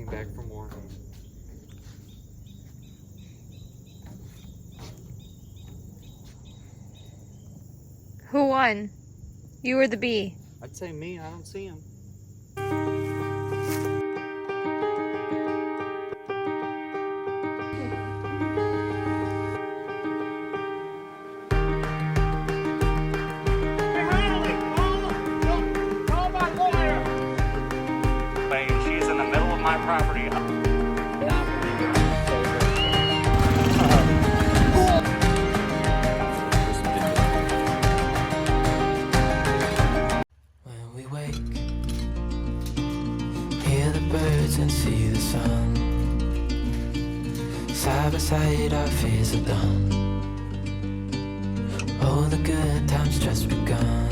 came back from work. Who won? You or the bee? I'd say me. I don't see him. She's in the middle of my property. When we wake, hear the birds and see the sun. Side by side our fears are done. Oh, the good times just begun.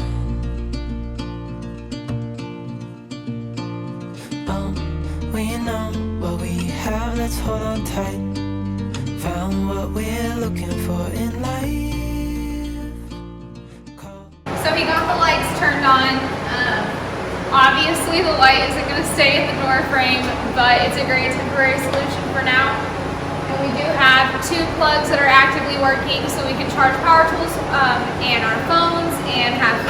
We know what we have, let's hold on tight. Found what we're looking for in life. So he got the lights turned on. Obviously the light isn't going to stay in the door frame, but it's a great temporary solution for now. And we do have 2 plugs that are actively working, so we can charge power tools and our phones and have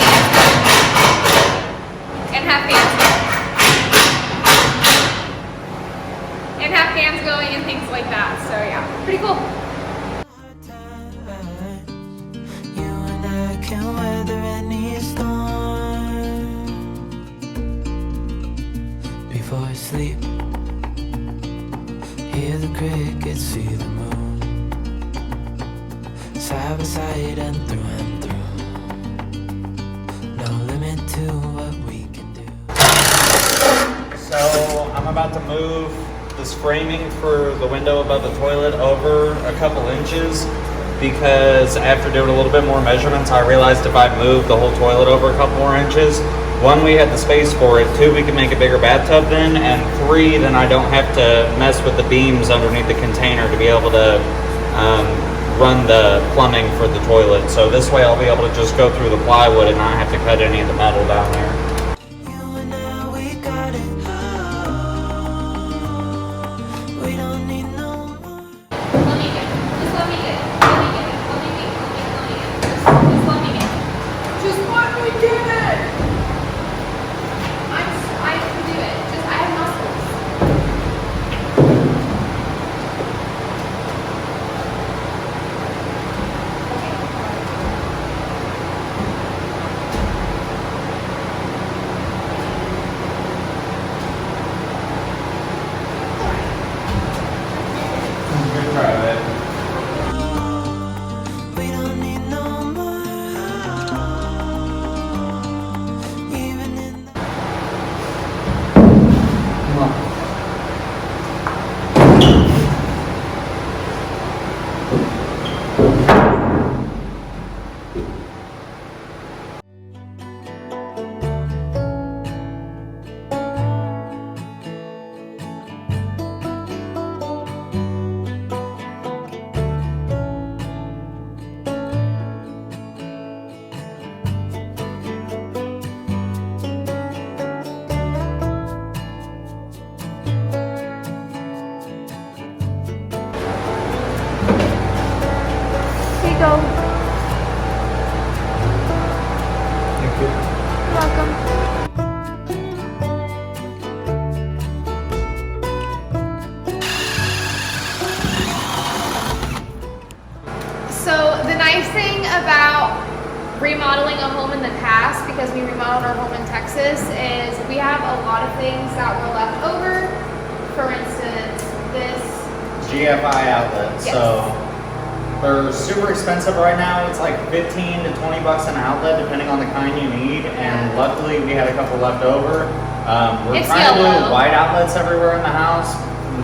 fans going and things like that. So yeah, pretty cool. You and I can weather any storm. Before I sleep, hear the crickets, see the moon. Side by side and through. No limit to what we can do. So I'm about to move this framing for the window above the toilet over a couple inches, because after doing a little bit more measurements, I realized if I moved the whole toilet over a couple more inches, 1, we had the space for it, 2, we could make a bigger bathtub then, and 3, then I don't have to mess with the beams underneath the container to be able to run the plumbing for the toilet. So this way I'll be able to just go through the plywood and not have to cut any of the metal down there. Thank you. You're welcome. So the nice thing about remodeling a home in the past, because we remodeled our home in Texas, is we have a lot of things that were left over. For instance, this GFI outlet. Yes. So they're super expensive right now. It's like 15 to 20 bucks an outlet, depending on the kind you need. And luckily, we had a couple left over. We're It's trying to yellow. do white outlets everywhere in the house.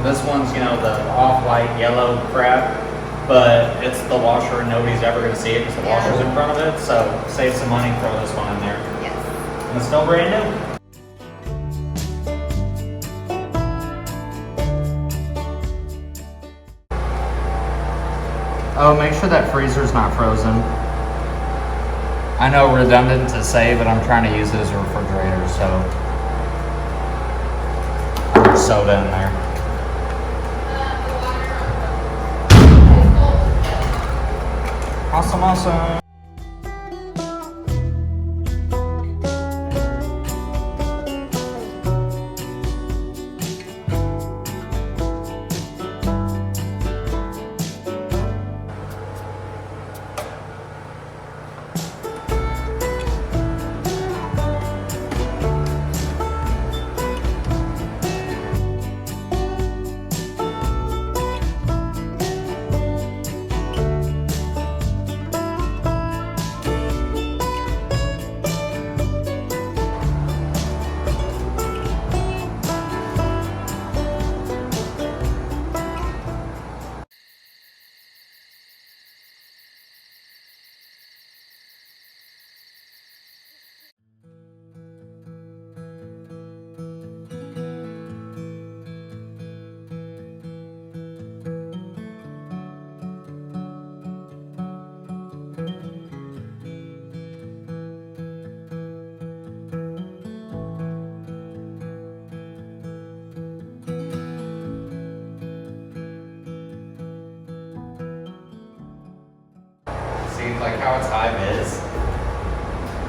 This one's, the off-white yellow crap, but it's the washer and nobody's ever going to see it because the washer's in front of it. So save some money, throw this one in there. Yes. And it's still brand new. Oh, make sure that freezer's not frozen. I know, redundant to say, but I'm trying to use it as a refrigerator, so soda in there. Awesome, awesome. See, like how its high is.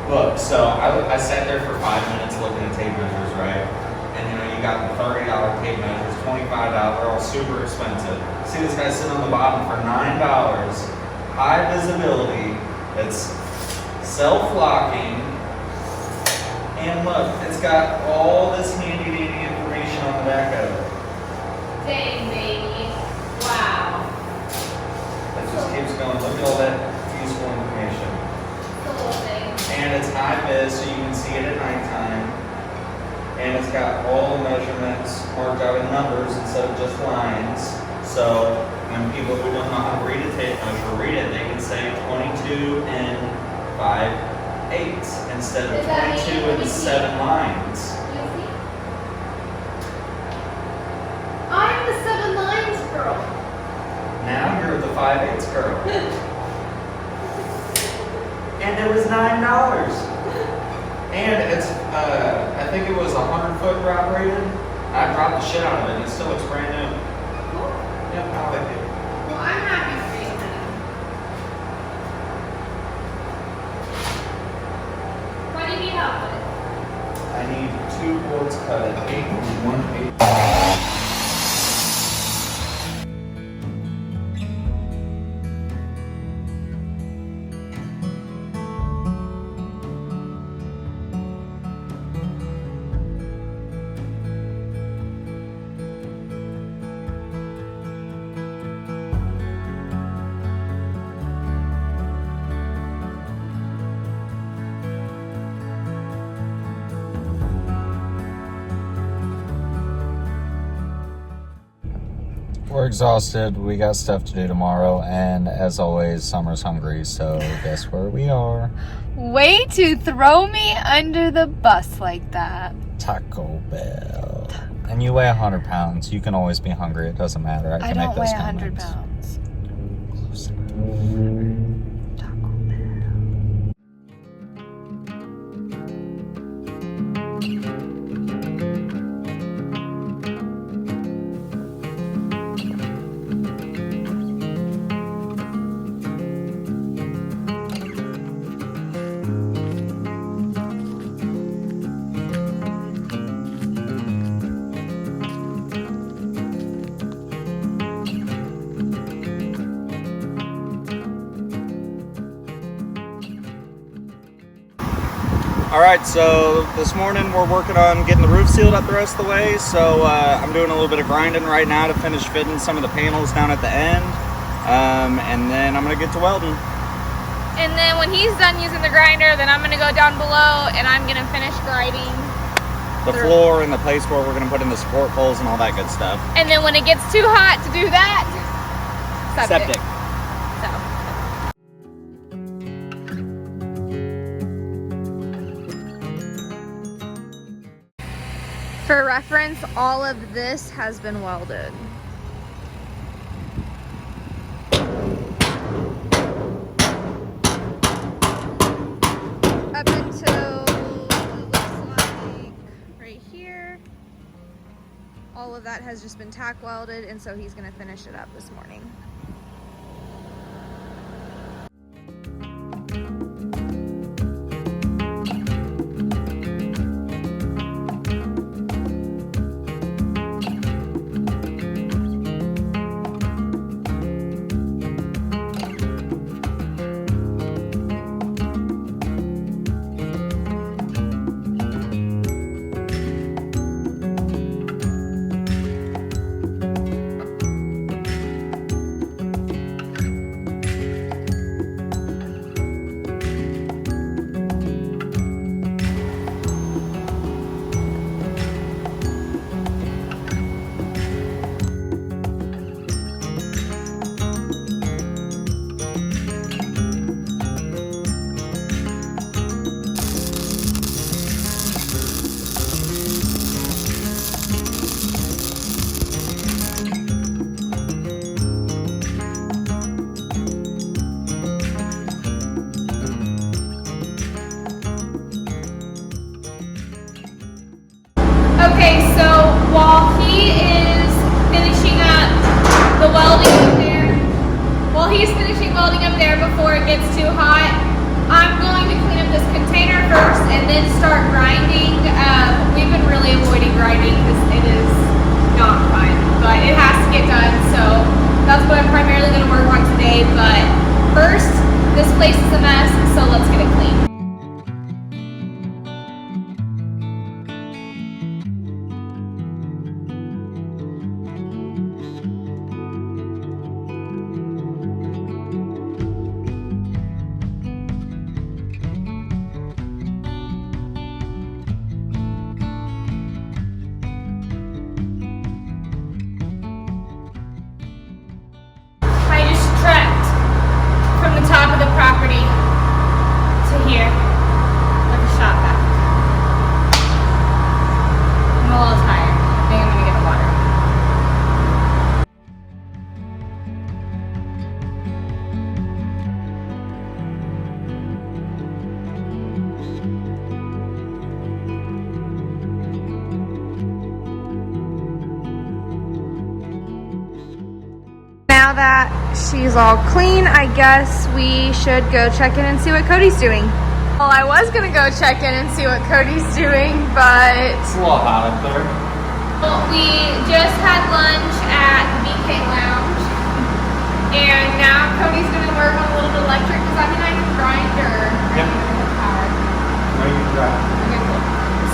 Look, so I sat there for 5 minutes looking at tape measures, right? And you know, you got the $30 tape measures, $25, they're all super expensive. See this guy sitting on the bottom for $9. High visibility, it's self-locking. And look, it's got all this handy dandy information on the back of it. Dang, baby. Wow. It just keeps going. Look at all that useful information. The little thing. And it's high vis, so you can see it at nighttime. And it's got all the measurements marked out in numbers instead of just lines. So when people who don't know how to read a tape measure read it, they can say 22 and 5/8 instead of 22 and 7 lines. I'm the 7 lines girl. Now you're the 5/8 girl. And it was $9. And it's, I think it was 100-foot drop rated. I dropped the shit out of it and it still looks brand new. Cool. Yep, I like it. Well, I'm happy for you, honey. What do you need help with? I need 2 boards cut at 8 and 1/8. We're exhausted. We got stuff to do tomorrow, and as always, Summer's hungry, so guess where we are? Way to throw me under the bus like that. Taco Bell. And you weigh 100 pounds. You can always be hungry. It doesn't matter. I can don't make those weigh 100 comments. pounds. Taco All right, so this morning we're working on getting the roof sealed up the rest of the way. So I'm doing a little bit of grinding right now to finish fitting some of the panels down at the end. And then I'm gonna get to welding. And then when he's done using the grinder, then I'm gonna go down below and I'm gonna finish grinding The floor and the place where we're gonna put in the support poles and all that good stuff. And then when it gets too hot to do that, septic. So. For reference, all of this has been welded. Up until it looks like right here. All of that has just been tack welded, and so he's gonna finish it up this morning. he's finishing welding up there before it gets too hot, I'm going to clean up this container first and then start grinding. We've been really avoiding grinding because it is not fun, but it has to get done. So that's what I'm primarily going to work on today. But first, this place is a mess, so let's get it clean. Now that she's all clean, I guess we should go check in and see what Cody's doing. Well, I was gonna go check in and see what Cody's doing, but It's a little hot up there. well, we just had lunch at the BK Lounge, and now Cody's gonna work on a little bit electric. Does that mean I can grind or Yep. power? No, you can drive. Okay, cool.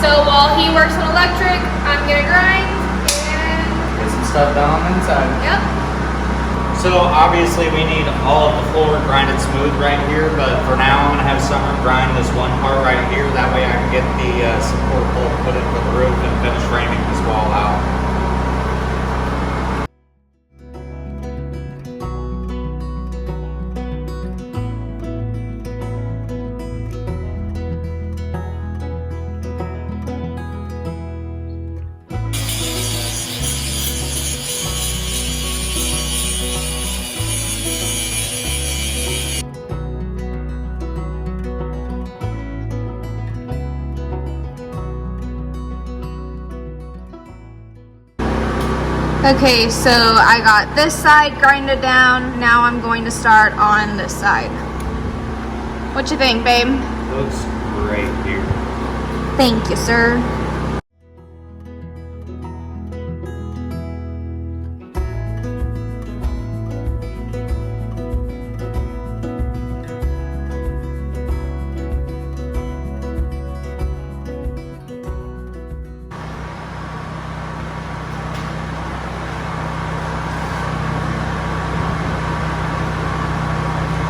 So while he works on electric, I'm gonna grind and Get some stuff done on the inside. yep. So obviously we need all of the floor grinded smooth right here, but for now I'm gonna have Summer grind this one part right here. That way I can get the support pole put in for the roof and finish framing this wall out. Okay, so I got this side grinded down. Now I'm going to start on this side. What you think, babe? Looks great here. Thank you, sir.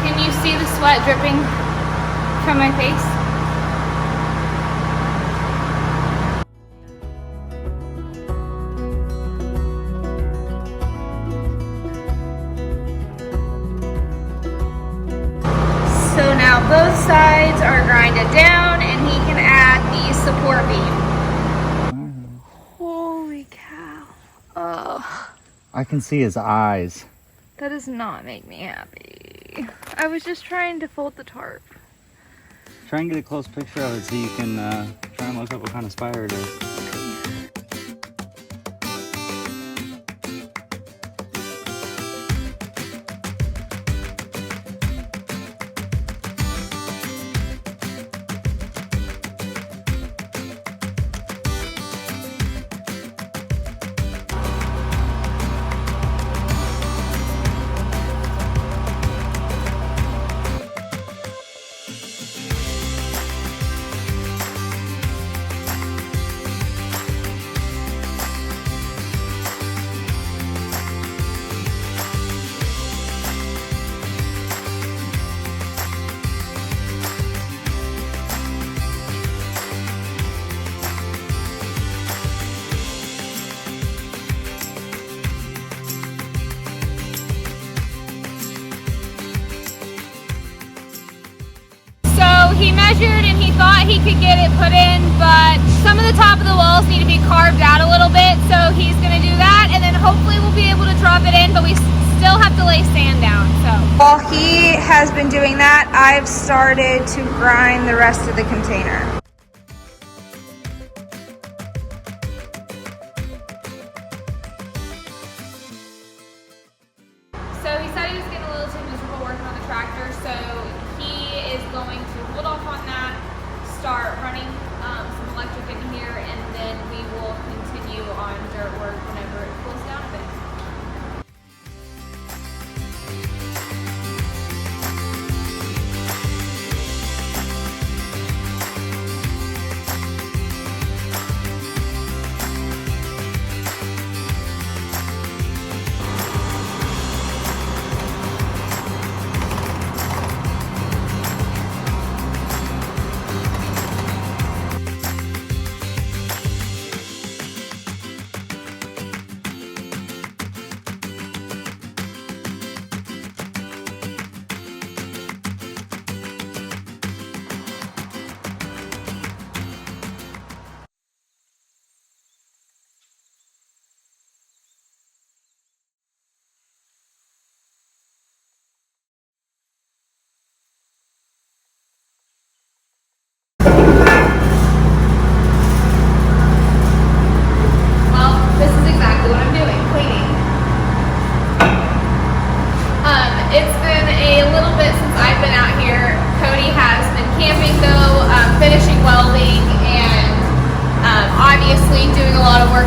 Can you see the sweat dripping from my face? So now both sides are grinded down and he can add the support beam. Holy cow. Oh, I can see his eyes. that does not make me happy. I was just trying to fold the tarp. Try and get a close picture of it so you can try and look up what kind of spider it is. He measured and he thought he could get it put in, but some of the top of the walls need to be carved out a little bit, so he's gonna do that, and then hopefully we'll be able to drop it in, but we still have to lay sand down. So while he has been doing that, I've started to grind the rest of the container. So he said he was getting a little too much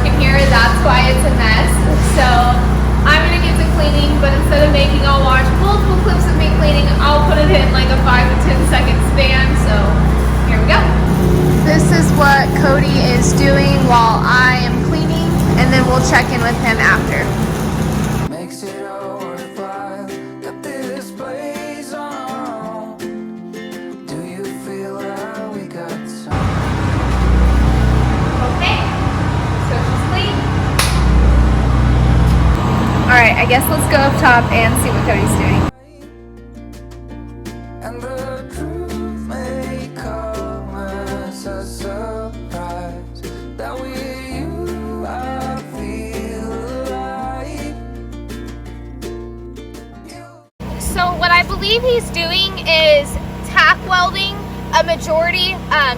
in here. That's why it's a mess. So I'm gonna get to cleaning, but instead of making y'all watch multiple clips of me cleaning, I'll put it in like a 5 to 10 second span. So here we go. This is what Cody is doing while I am cleaning, and then we'll check in with him after. Makes it all worthwhile that this plays on our own. Do you feel how we got some? Okay, so she's clean. All right, I guess let's go up top and see what Cody's doing. And the truth may come as a surprise that with you I feel alive. So what I believe he's doing is tack welding a majority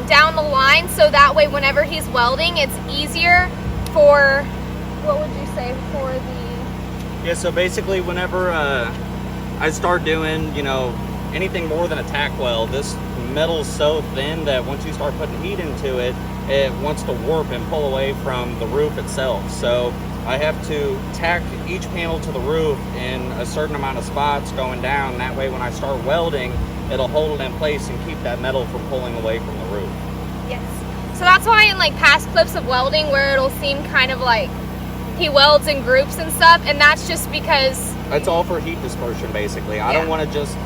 down the line, so that way whenever he's welding, it's easier for, what would you say, for the... Yeah, so basically whenever I start doing, you know, anything more than a tack weld, this metal's so thin that once you start putting heat into it, it wants to warp and pull away from the roof itself. So I have to tack each panel to the roof in a certain amount of spots going down. That way when I start welding, it'll hold it in place and keep that metal from pulling away from the roof. Yes. So that's why in like past clips of welding where it'll seem kind of like he welds in groups and stuff, and that's just because... It's all for heat dispersion, basically. I don't want to just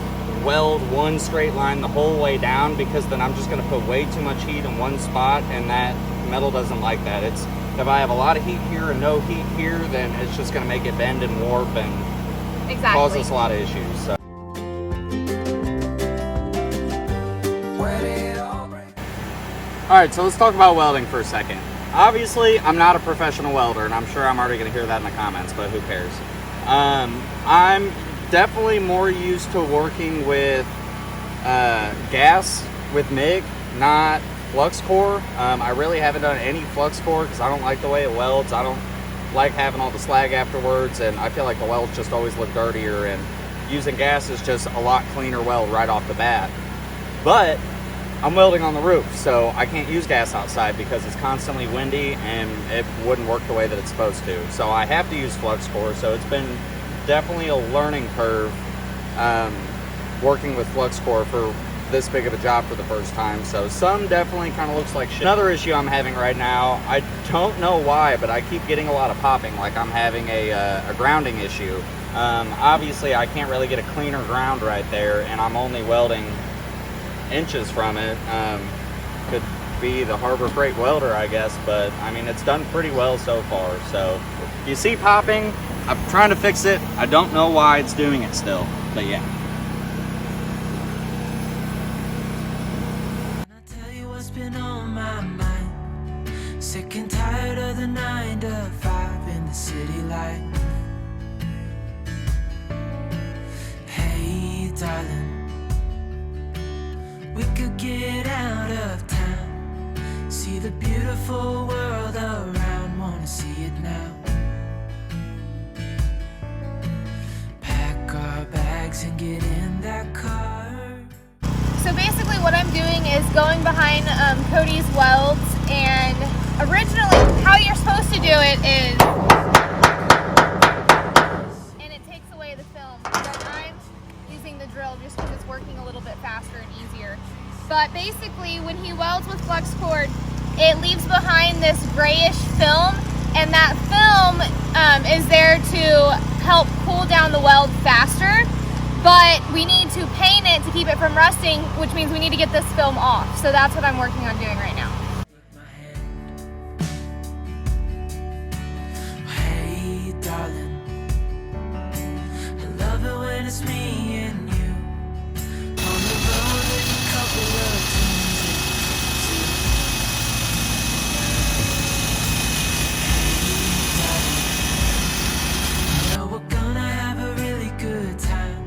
weld one straight line the whole way down, because then I'm just going to put way too much heat in one spot, and that metal doesn't like that. It's, if I have a lot of heat here and no heat here, then it's just going to make it bend and warp and cause us a lot of issues. So. Alright, so let's talk about welding for a second. Obviously, I'm not a professional welder, and I'm sure I'm already going to hear that in the comments, but who cares? I'm definitely more used to working with gas with MIG, not flux core. I really haven't done any flux core because I don't like the way it welds. I don't like having all the slag afterwards, and I feel like the welds just always look dirtier, and using gas is just a lot cleaner weld right off the bat. But I'm welding on the roof, so I can't use gas outside because it's constantly windy and it wouldn't work the way that it's supposed to. So I have to use flux core, so it's been definitely a learning curve working with flux core for this big of a job for the first time. So some definitely kind of looks like shit. Another issue I'm having right now, I don't know why, but I keep getting a lot of popping, like I'm having a grounding issue. Obviously I can't really get a cleaner ground right there, and I'm only welding inches from it. Could be the Harbor Freight welder, I guess, but I mean, it's done pretty well so far. So you see popping, I'm trying to fix it. I don't know why it's doing it still, but yeah. I'll tell you what's been on my mind. Sick and tired of the 9 to 5 in the city light. Hey, darling, we could get out of town, see the beautiful world around, wanna see it now. Pack our bags and get in that car. So basically what I'm doing is going behind Cody's welds, and originally how you're supposed to do it is, and it takes away the film, but I'm using the drill just because it's working a little bit faster and easier. But basically when he welds with flux core, it leaves behind this grayish film, and that film is there to help cool down the weld faster, but we need to paint it to keep it from rusting, which means we need to get this film off. So that's what I'm working on doing right now. Hey, darling, I love it when it's me and you on the road with a couple of tunes. Hey, darling, you know we're gonna have a really good time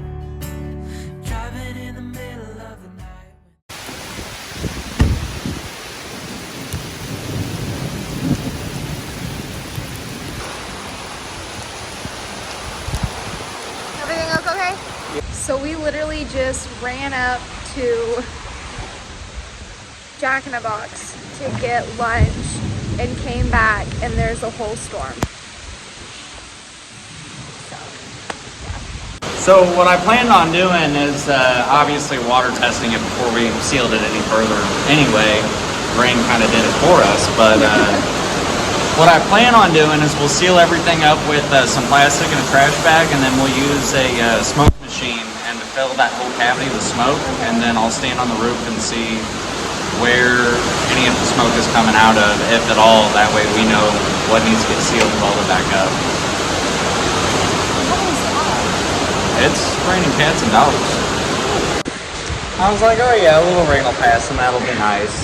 driving in the middle of the night. Everything look okay? So we literally just ran up to Jack in a Box to get lunch, and came back and there's a whole storm. So what I planned on doing is obviously water testing it before we sealed it any further. Anyway, rain kind of did it for us, but what I plan on doing is we'll seal everything up with some plastic and a trash bag, and then we'll use a smoke machine and to fill that whole cavity with smoke, and then I'll stand on the roof and see where any of the smoke is coming out of, if at all. That way we know what needs to get sealed and welded back up. It's raining cats and dogs. I was like, oh yeah, a little rain will pass and that'll be nice.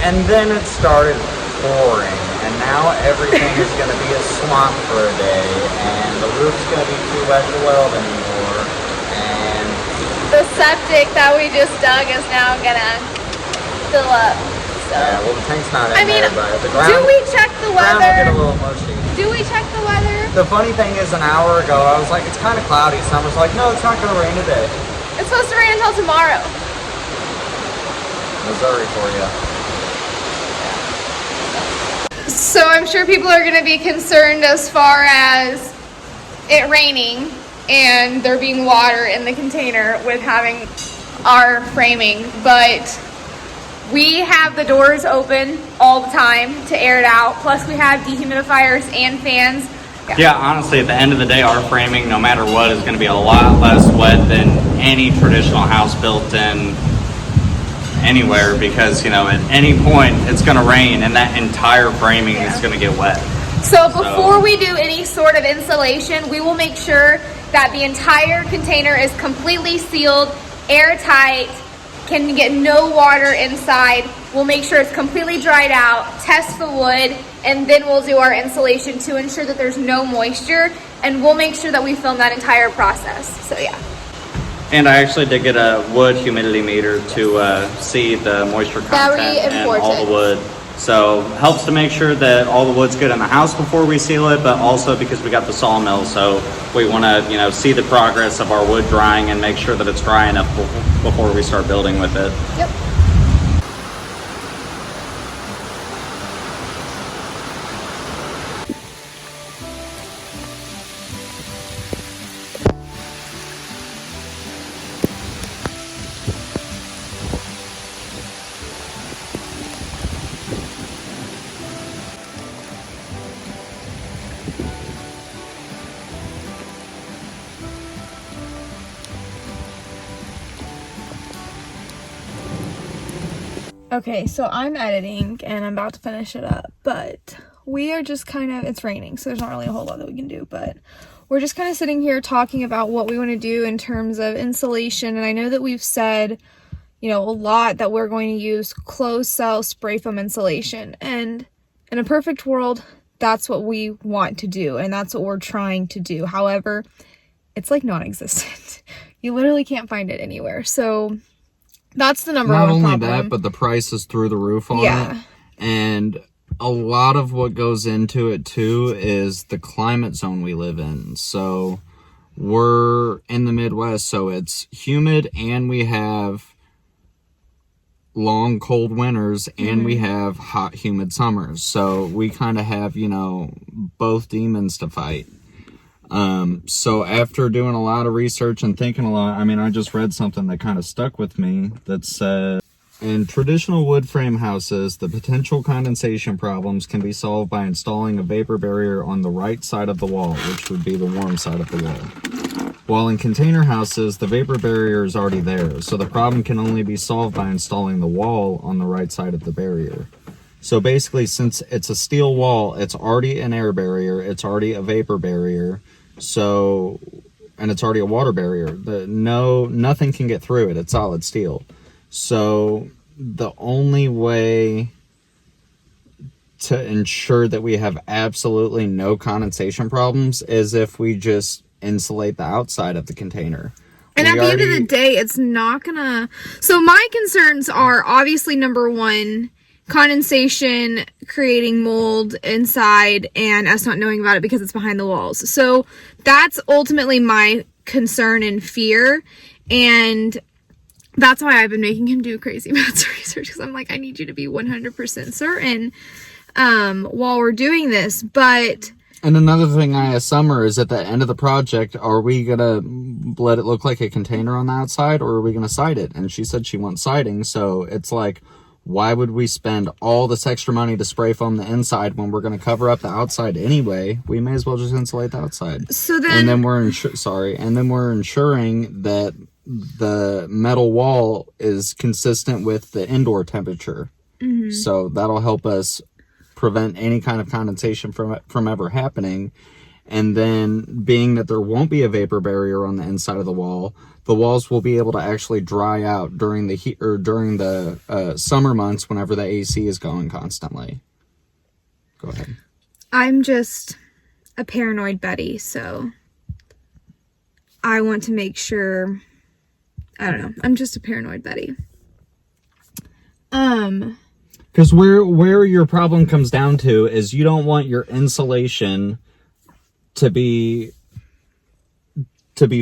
And then it started pouring, and now everything is going to be a swamp for a day, and the roof's going to be too wet to weld anymore, and The septic that we just dug is now gonna fill up. So. yeah, well the tank's not in there, but the ground, do we check the ground will weather? get a little mushy. Do we check the weather? The funny thing is, an hour ago, I was like, it's kind of cloudy. Summer's like, no, it's not going to rain today. It's supposed to rain until tomorrow. Missouri for you. So I'm sure people are going to be concerned as far as it raining and there being water in the container with having our framing, but we have the doors open all the time to air it out. Plus we have dehumidifiers and fans. Yeah, honestly, at the end of the day, our framing, no matter what, is going to be a lot less wet than any traditional house built in anywhere, because, you know, at any point it's going to rain and that entire framing is going to get wet. So before we do any sort of insulation, we will make sure that the entire container is completely sealed, airtight, can get no water inside. We'll make sure it's completely dried out, test the wood, and then we'll do our insulation to ensure that there's no moisture, and we'll make sure that we film that entire process. So yeah. And I actually did get a wood humidity meter to see the moisture content in all the wood. So helps to make sure that all the wood's good in the house before we seal it, but also because we got the sawmill, so we want to, you know, see the progress of our wood drying and make sure that it's dry enough before we start building with it. Yep. Okay, so I'm editing and I'm about to finish it up, but we are just kind of, it's raining, so there's not really a whole lot that we can do, but we're just kind of sitting here talking about what we want to do in terms of insulation. And I know that we've said, you know, a lot that we're going to use closed cell spray foam insulation, and in a perfect world, that's what we want to do, and that's what we're trying to do. However, it's like non-existent. You literally can't find it anywhere. So that's the number one problem. Not only that, but the price is through the roof on it. And a lot of what goes into it too is the climate zone we live in. So we're in the Midwest, so it's humid, and we have long cold winters, and we have hot humid summers. So we kind of have, you know, both demons to fight. So after doing a lot of research and thinking a lot, I mean, I just read something that kind of stuck with me that said, in traditional wood frame houses, the potential condensation problems can be solved by installing a vapor barrier on the right side of the wall, which would be the warm side of the wall. While in container houses, the vapor barrier is already there, so the problem can only be solved by installing the wall on the right side of the barrier. So basically, since it's a steel wall, it's already an air barrier, it's already a vapor barrier, so, and it's already a water barrier. Nothing can get through it. It's solid steel. So the only way to ensure that we have absolutely no condensation problems is if we just insulate the outside of the container. And at the end of the day, it's not gonna... So my concerns are obviously, number one, condensation creating mold inside and us not knowing about it because it's behind the walls. So that's ultimately my concern and fear, and that's why I've been making him do crazy amounts of research, because I'm like, I need you to be 100% certain while we're doing this, but... And another thing I asked Summer is, at the end of the project, are we gonna let it look like a container on the outside, or are we gonna side it? And she said she wants siding, so it's like, why would we spend all this extra money to spray foam the inside when we're gonna cover up the outside anyway? We may as well just insulate the outside. So then... And then we're ensuring that the metal wall is consistent with the indoor temperature. Mm-hmm. So that'll help us prevent any kind of condensation from ever happening. And then, being that there won't be a vapor barrier on the inside of the walls will be able to actually dry out during the heat, or during the summer months whenever the AC is going constantly. Go ahead. I'm just a paranoid Betty, so I want to make sure. I don't know. I'm just a paranoid Betty. Because where your problem comes down to is, you don't want your insulation to be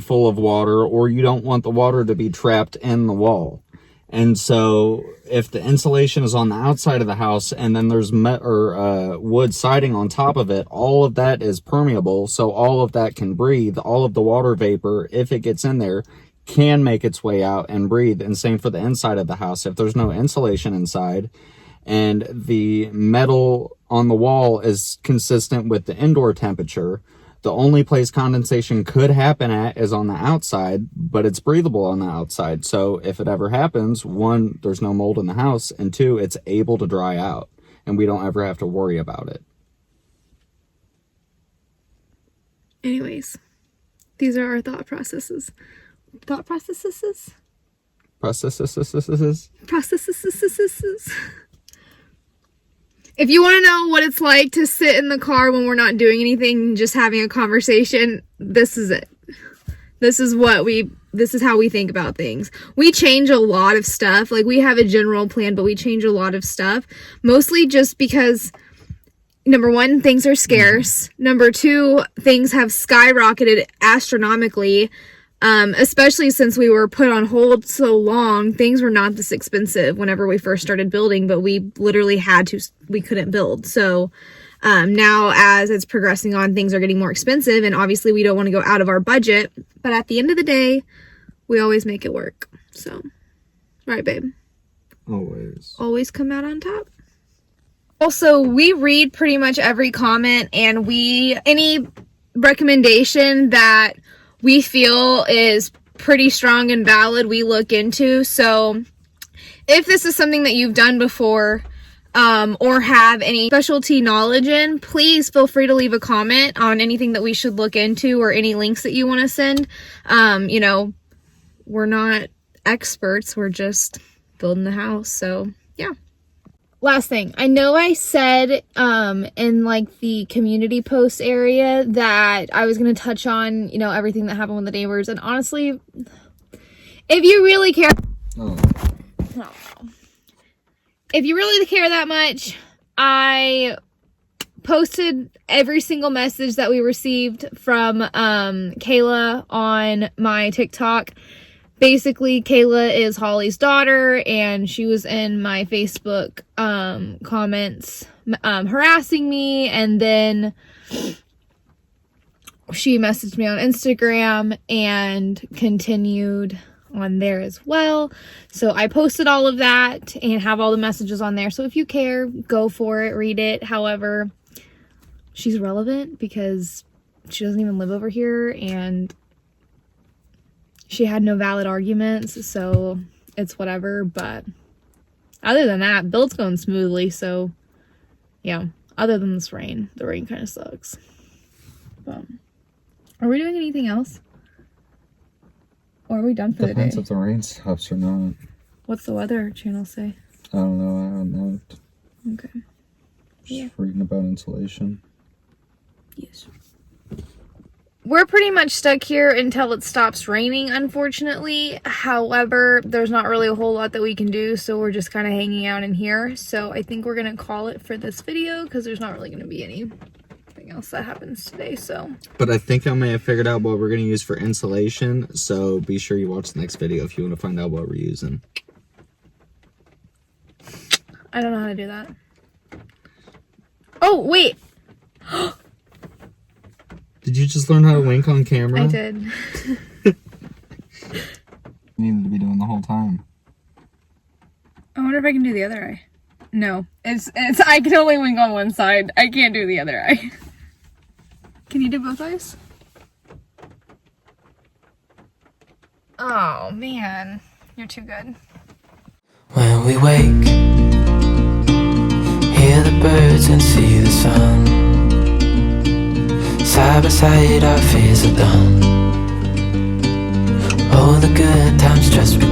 full of water, or you don't want the water to be trapped in the wall. And so if the insulation is on the outside of the house and then there's wood siding on top of it, all of that is permeable, so all of that can breathe. All of the water vapor, if it gets in there, can make its way out and breathe. And same for the inside of the house. If there's no insulation inside and the metal on the wall is consistent with the indoor temperature, the only place condensation could happen at is on the outside, but it's breathable on the outside. So if it ever happens, one, there's no mold in the house, and two, it's able to dry out, and we don't ever have to worry about it. Anyways, these are our thought processes. Thought processes? Processes. If you want to know what it's like to sit in the car when we're not doing anything, just having a conversation, this is it. This is how we think about things. We change a lot of stuff. Like, we have a general plan, but we change a lot of stuff. Mostly just because, number one, things are scarce. Number two, things have skyrocketed astronomically. Especially since we were put on hold so long. Things were not this expensive whenever we first started building, but we literally we couldn't build. So, now as it's progressing on, things are getting more expensive, and obviously we don't want to go out of our budget, but at the end of the day, we always make it work. So, right, babe? Always come out on top. Also, we read pretty much every comment, and any recommendation that we feel is pretty strong and valid, we look into. So if this is something that you've done before, or have any specialty knowledge in, please feel free to leave a comment on anything that we should look into, or any links that you want to send. We're not experts, we're just building the house. So yeah. Last thing, I know I said in like the community post area that I was going to touch on, everything that happened with the neighbors. And honestly, if you really care, if you really care that much, I posted every single message that we received from Kayla on my TikTok. Basically, Kayla is Holly's daughter, and she was in my Facebook comments harassing me, and then she messaged me on Instagram and continued on there as well. So I posted all of that and have all the messages on there. So if you care, go for it, read it. However, she's relevant because she doesn't even live over here, and she had no valid arguments, so it's whatever. But other than that, build's going smoothly, so yeah, other than this rain. The rain kind of sucks. But are we doing anything else? Or are we done for the day? Depends if the rain stops or not. What's the weather channel say? I don't know, I haven't looked. Okay. Just reading about insulation. Yes. We're pretty much stuck here until it stops raining, unfortunately. However, there's not really a whole lot that we can do, so we're just kind of hanging out in here. So I think we're going to call it for this video, because there's not really going to be anything else that happens today. So, but I think I may have figured out what we're going to use for insulation, so be sure you watch the next video if you want to find out what we're using. I don't know how to do that. Oh, wait. Did you just learn how to wink on camera? I did. You needed to be doing the whole time. I wonder if I can do the other eye. No, it's I can only wink on one side. I can't do the other eye. Can you do both eyes? Oh man, you're too good. When we wake, hear the birds and see the sun. Side by side our fears are done. All the good times just begun.